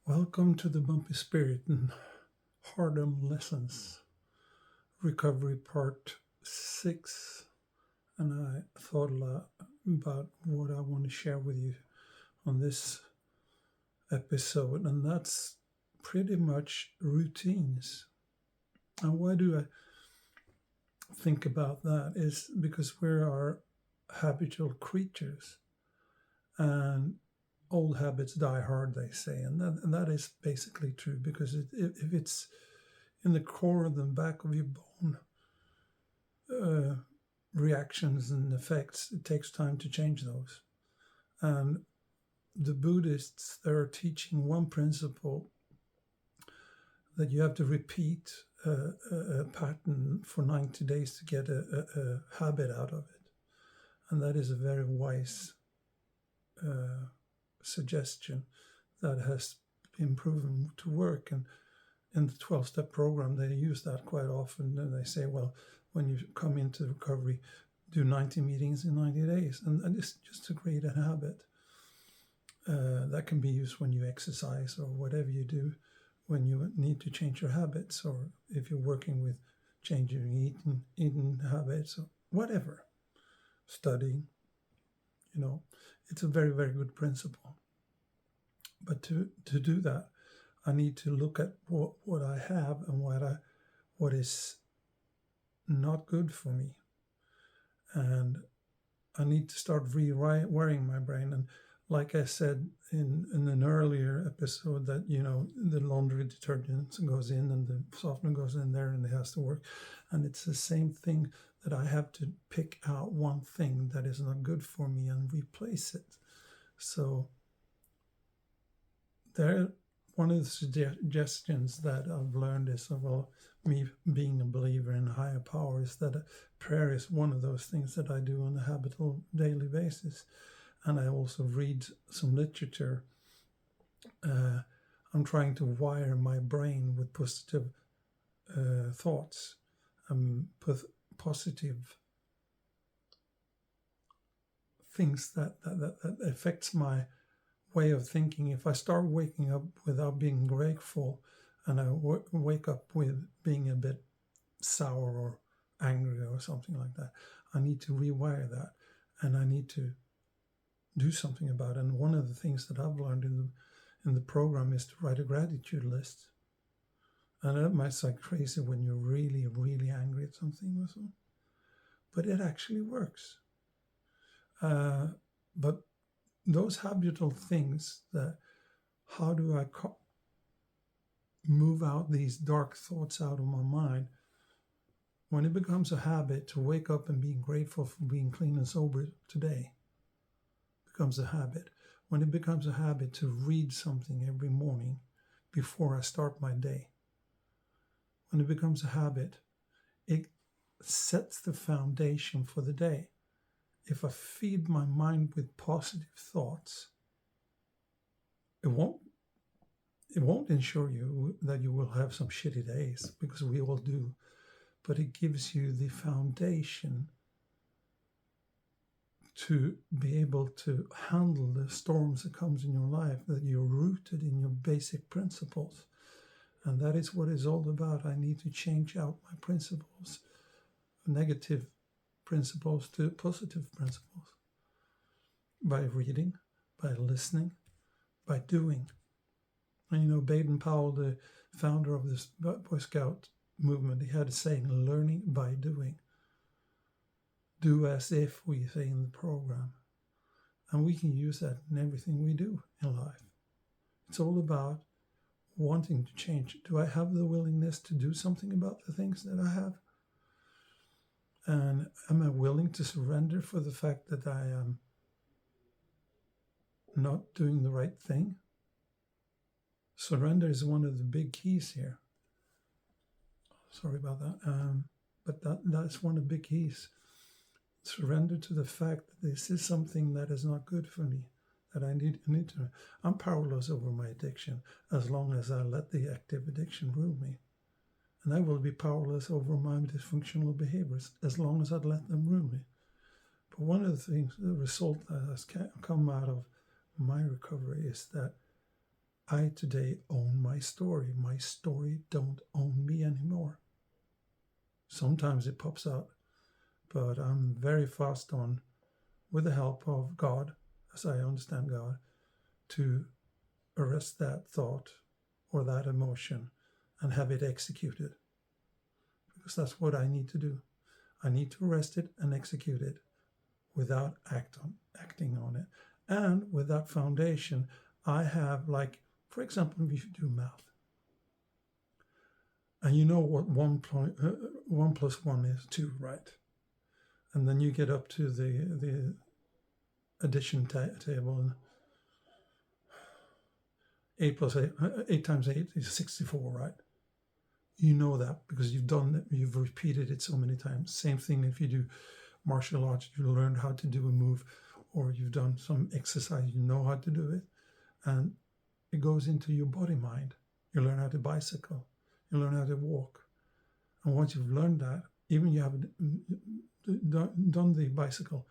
Welcome to the Bumpy Spirit and Hardum Lessons Recovery Part 6. And I thought a lot about what I want to share with you on this episode, and that's pretty much routines. And why do I think about that? Is because we are habitual creatures, and old habits die hard, they say, and that is basically true because if it's in the core of the back of your bone, uh, reactions and effects, it takes time to change those. And the Buddhists, they're teaching one principle that you have to repeat a pattern for 90 days to get a habit out of it. And that is a very wise suggestion that has been proven to work. And in the 12-step program, they use that quite often. And they say, well, when you come into recovery, do 90 meetings in 90 days. And it's just to create a habit. That can be used when you exercise or whatever you do when you need to change your habits, or if you're working with changing eating habits or whatever, studying, it's a very, very good principle. But to do that, I need to look at what I have and what is not good for me. And I need to start rewiring my brain. And like I said in an earlier episode, that the laundry detergent goes in and the softener goes in there and it has to work. And it's the same thing, that I have to pick out one thing that is not good for me and replace it. So one of the suggestions that I've learned is, well, me being a believer in higher power, is that prayer is one of those things that I do on a habitual daily basis. And I also read some literature. I'm trying to wire my brain with positive thoughts, positive things that affects my way of thinking. If I start waking up without being grateful, and I wake up with being a bit sour or angry or something like that, I need to rewire that, and I need to do something about it. And one of the things that I've learned in the program is to write a gratitude list. And that might sound crazy when you're really, really angry at something or so, but it actually works. But those habitual things, that how do I move out these dark thoughts out of my mind? When it becomes a habit to wake up and being grateful for being clean and sober today, becomes a habit. When it becomes a habit to read something every morning before I start my day, when it becomes a habit, it sets the foundation for the day. If I feed my mind with positive thoughts, it won't ensure you that you will have some shitty days, because we all do, but it gives you the foundation to be able to handle the storms that comes in your life, that you're rooted in your basic principles. And that is what it's all about. I need to change out my principles, negative principles to positive principles, by reading, by listening, by doing. And Baden-Powell, the founder of this Boy Scout movement, he had a saying, learning by doing. Do as if, we say in the program. And we can use that in everything we do in life. It's all about wanting to change. Do I have the willingness to do something about the things that I have? And am I willing to surrender for the fact that I am not doing the right thing? Surrender is one of the big keys here. Sorry about that. But that's one of the big keys. Surrender to the fact that this is something that is not good for me, that I need to. I'm powerless over my addiction as long as I let the active addiction rule me. And I will be powerless over my dysfunctional behaviors as long as I let them rule me. But one of the things, the result that has come out of my recovery, is that I today own my story. My story don't own me anymore. Sometimes it pops out, but I'm very fast on, with the help of God, as I understand God, to arrest that thought or that emotion and have it executed. Because that's what I need to do. I need to arrest it and execute it without acting on it. And with that foundation, I have, like, for example, if you do math, and you know what 1 plus 1 is 2, right? And then you get up to the addition table, and 8 times 8 is 64, right? You know that because you've done it, you've repeated it so many times. Same thing if you do martial arts, you learned how to do a move, or you've done some exercise, you know how to do it, and it goes into your body mind. You learn how to bicycle, you learn how to walk, and once you've learned that, even you haven't done the bicycle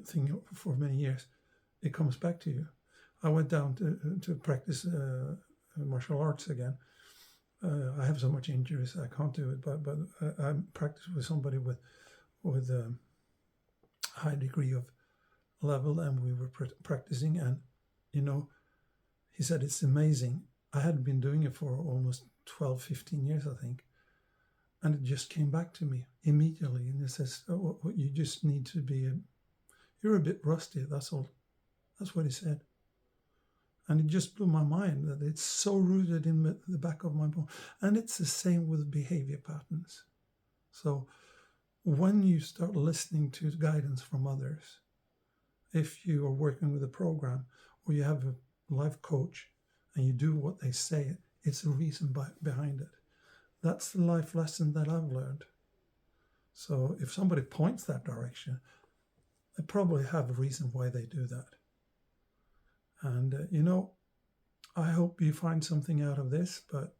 thing for many years, it comes back to you. I went down to practice martial arts again. I have so much injuries I can't do it, but I practiced with somebody with a high degree of level, and we were practicing, and he said it's amazing. I had been doing it for almost 12-15 years, I think, and it just came back to me immediately, and it says, oh, you just need to be you're a bit rusty, that's all. That's what he said. And it just blew my mind that it's so rooted in the back of my bone. And it's the same with behavior patterns. So when you start listening to guidance from others, if you are working with a program or you have a life coach and you do what they say, it's a reason behind it. That's the life lesson that I've learned. So if somebody points that direction, they probably have a reason why they do that. And, I hope you find something out of this, but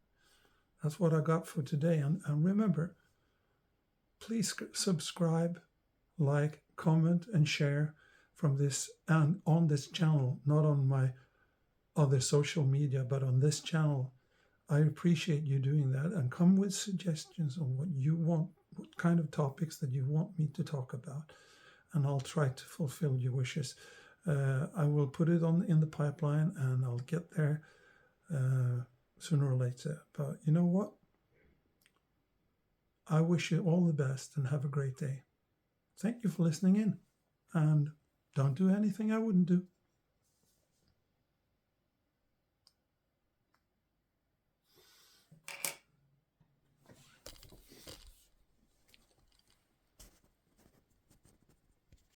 that's what I got for today. And remember, please subscribe, like, comment, and share from this and on this channel, not on my other social media, but on this channel. I appreciate you doing that, and come with suggestions on what you want, what kind of topics that you want me to talk about, and I'll try to fulfill your wishes. I will put it in the pipeline, and I'll get there sooner or later. But you know what? I wish you all the best and have a great day. Thank you for listening in, and don't do anything I wouldn't do.